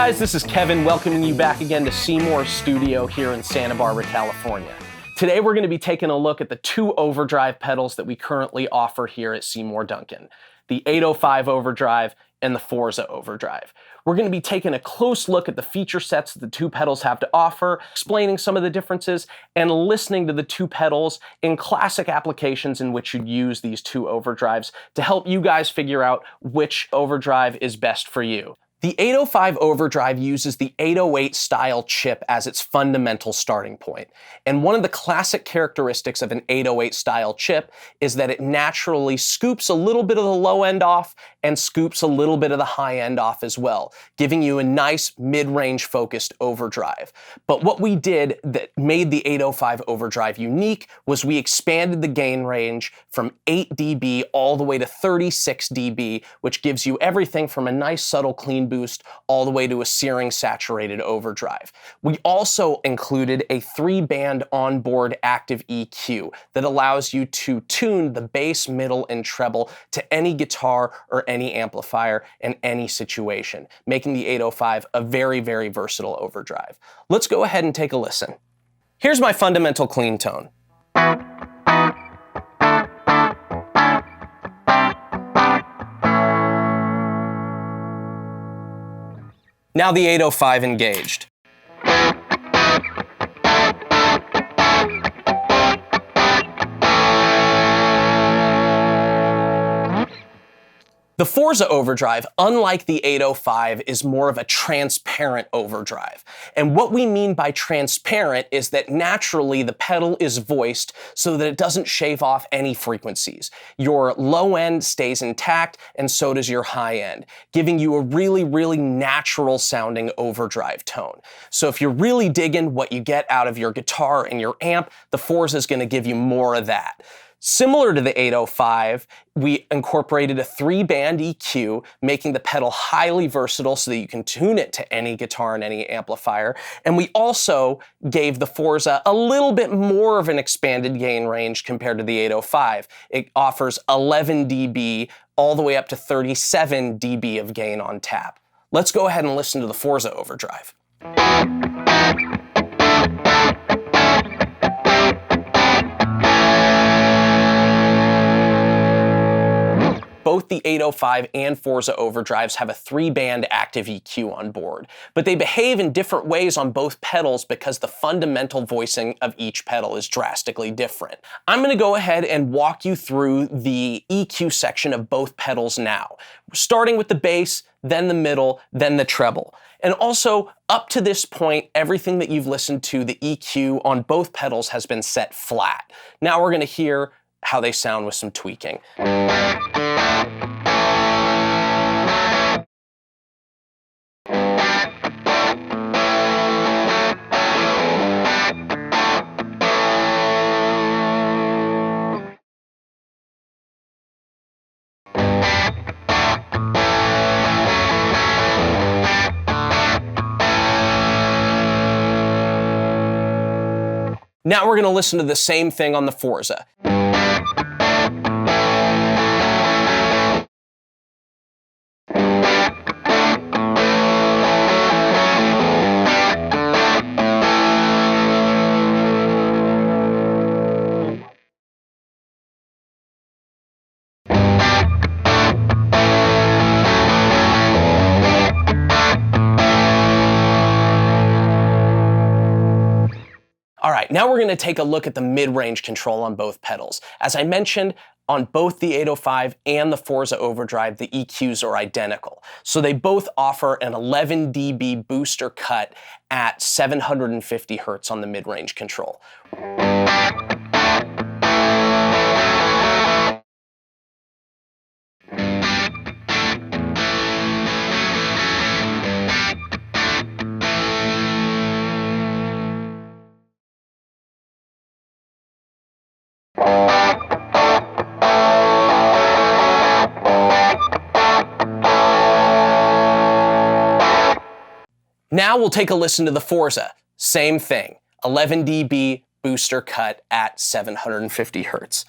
guys, this is Kevin welcoming you back again to Seymour's studio here in Santa Barbara, California. Today we're going to be taking a look at the two overdrive pedals that we currently offer here at Seymour Duncan, the 805 Overdrive and the Forza Overdrive. We're going to be taking a close look at the feature sets that the two pedals have to offer, explaining some of the differences, and listening to the two pedals in classic applications in which you'd use these two overdrives to help you guys figure out which overdrive is best for you. The 805 Overdrive uses the 808 style chip as its fundamental starting point. And one of the classic characteristics of an 808 style chip is that it naturally scoops a little bit of the low end off and scoops a little bit of the high end off as well, giving you a nice mid-range focused overdrive. But what we did that made the 805 Overdrive unique was we expanded the gain range from 8 dB all the way to 36 dB, which gives you everything from a nice subtle clean boost all the way to a searing saturated overdrive. We also included a 3-band onboard active EQ that allows you to tune the bass, middle, and treble to any guitar or any amplifier in any situation, making the 805 a very, very versatile overdrive. Let's go ahead and take a listen. Here's my fundamental clean tone. Now the 805 engaged. The Forza Overdrive, unlike the 805, is more of a transparent overdrive. And what we mean by transparent is that naturally the pedal is voiced so that it doesn't shave off any frequencies. Your low end stays intact and so does your high end, giving you a really, really natural sounding overdrive tone. So if you're really digging what you get out of your guitar and your amp, the Forza is going to give you more of that. Similar to the 805, we incorporated a 3-band EQ, making the pedal highly versatile so that you can tune it to any guitar and any amplifier. And we also gave the Forza a little bit more of an expanded gain range compared to the 805. It offers 11 dB all the way up to 37 dB of gain on tap. Let's go ahead and listen to the Forza Overdrive. Both the 805 and Forza Overdrives have a 3-band active EQ on board, but they behave in different ways on both pedals because the fundamental voicing of each pedal is drastically different. I'm going to go ahead and walk you through the EQ section of both pedals now, starting with the bass, then the middle, then the treble. And also, up to this point, everything that you've listened to, the EQ on both pedals has been set flat. Now we're going to hear how they sound with some tweaking. Now we're going to listen to the same thing on the Forza. All right, now we're going to take a look at the mid-range control on both pedals. As I mentioned, on both the 805 and the Forza Overdrive, the EQs are identical. So they both offer an 11 dB booster cut at 750 Hertz on the mid-range control. Now we'll take a listen to the Forza. Same thing, 11 dB booster cut at 750 Hertz.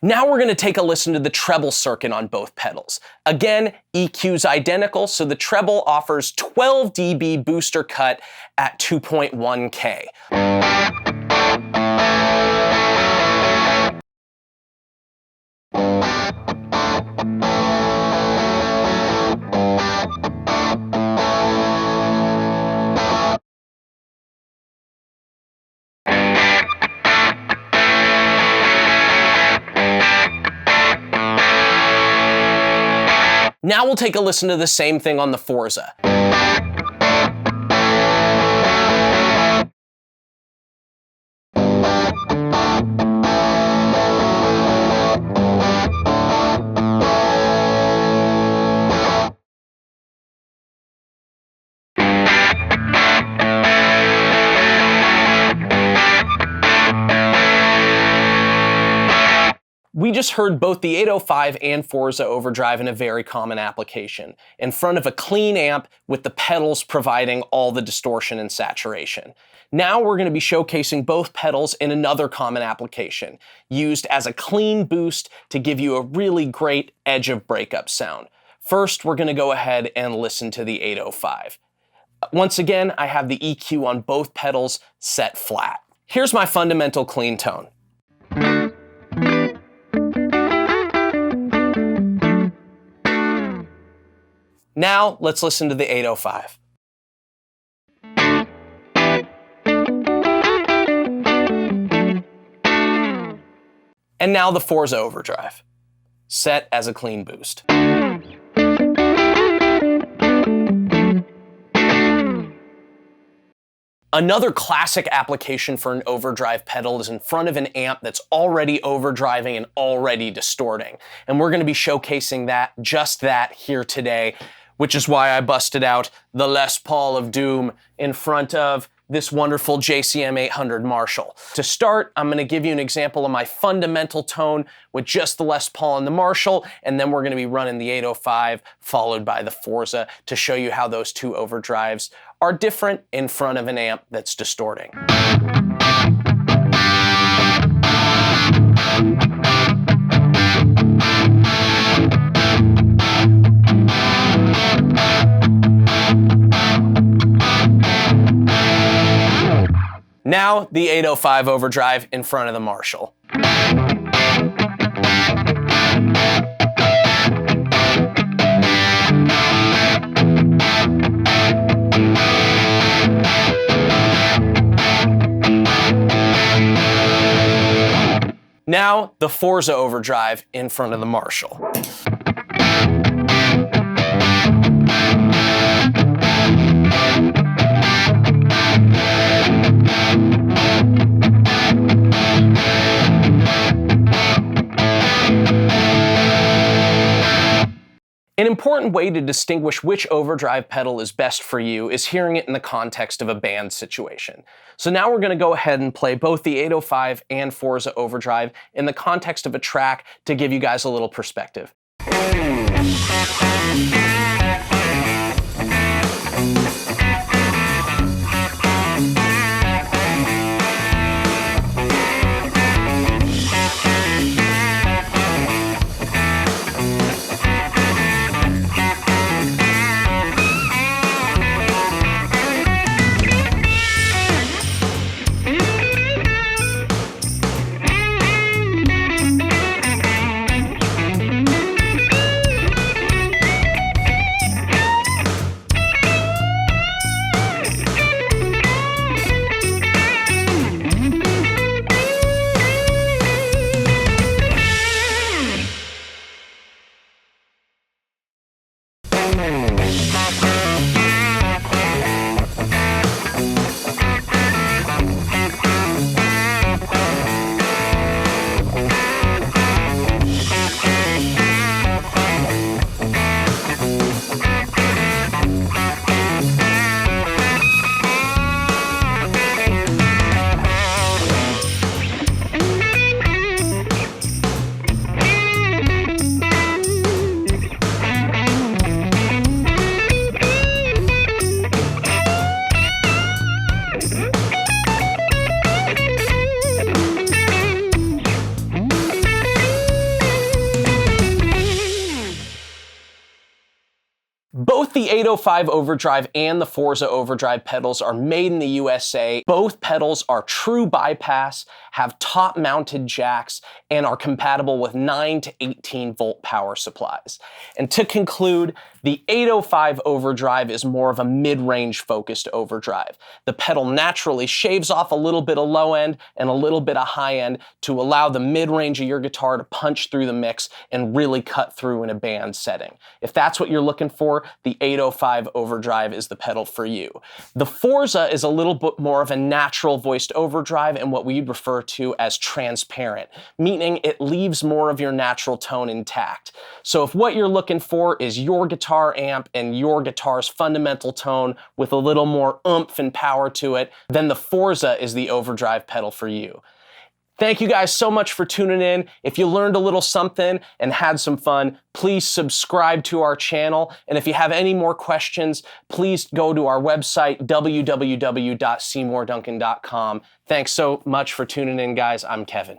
Now we're going to take a listen to the treble circuit on both pedals. Again, EQ's identical, so the treble offers 12 dB booster cut at 2.1K. Now we'll take a listen to the same thing on the Forza. We just heard both the 805 and Forza Overdrive in a very common application, in front of a clean amp with the pedals providing all the distortion and saturation. Now we're going to be showcasing both pedals in another common application, used as a clean boost to give you a really great edge of breakup sound. First, we're going to go ahead and listen to the 805. Once again, I have the EQ on both pedals set flat. Here's my fundamental clean tone. Now, let's listen to the 805. And now the Forza Overdrive, set as a clean boost. Another classic application for an overdrive pedal is in front of an amp that's already overdriving and already distorting. And we're going to be showcasing just that here today, which is why I busted out the Les Paul of Doom in front of this wonderful JCM 800 Marshall. To start, I'm going to give you an example of my fundamental tone with just the Les Paul and the Marshall, and then we're going to be running the 805 followed by the Forza to show you how those two overdrives are different in front of an amp that's distorting. Now, the 805 overdrive in front of the Marshall. Now, the Forza overdrive in front of the Marshall. An important way to distinguish which overdrive pedal is best for you is hearing it in the context of a band situation. So now we're going to go ahead and play both the 805 and Forza Overdrive in the context of a track to give you guys a little perspective. the 805 Overdrive and the Forza Overdrive pedals are made in the USA. Both pedals are true bypass, have top-mounted jacks, and are compatible with 9 to 18 volt power supplies. And to conclude, the 805 Overdrive is more of a mid-range focused overdrive. The pedal naturally shaves off a little bit of low end and a little bit of high end to allow the mid-range of your guitar to punch through the mix and really cut through in a band setting. If that's what you're looking for, the 805 Overdrive is the pedal for you. The Forza is a little bit more of a natural voiced overdrive and what we'd refer to as transparent, meaning it leaves more of your natural tone intact. So if what you're looking for is your guitar amp and your guitar's fundamental tone with a little more oomph and power to it, then the Forza is the overdrive pedal for you. Thank you guys so much for tuning in. If you learned a little something and had some fun, please subscribe to our channel. And if you have any more questions, please go to our website, www.seymourduncan.com. Thanks so much for tuning in, guys. I'm Kevin.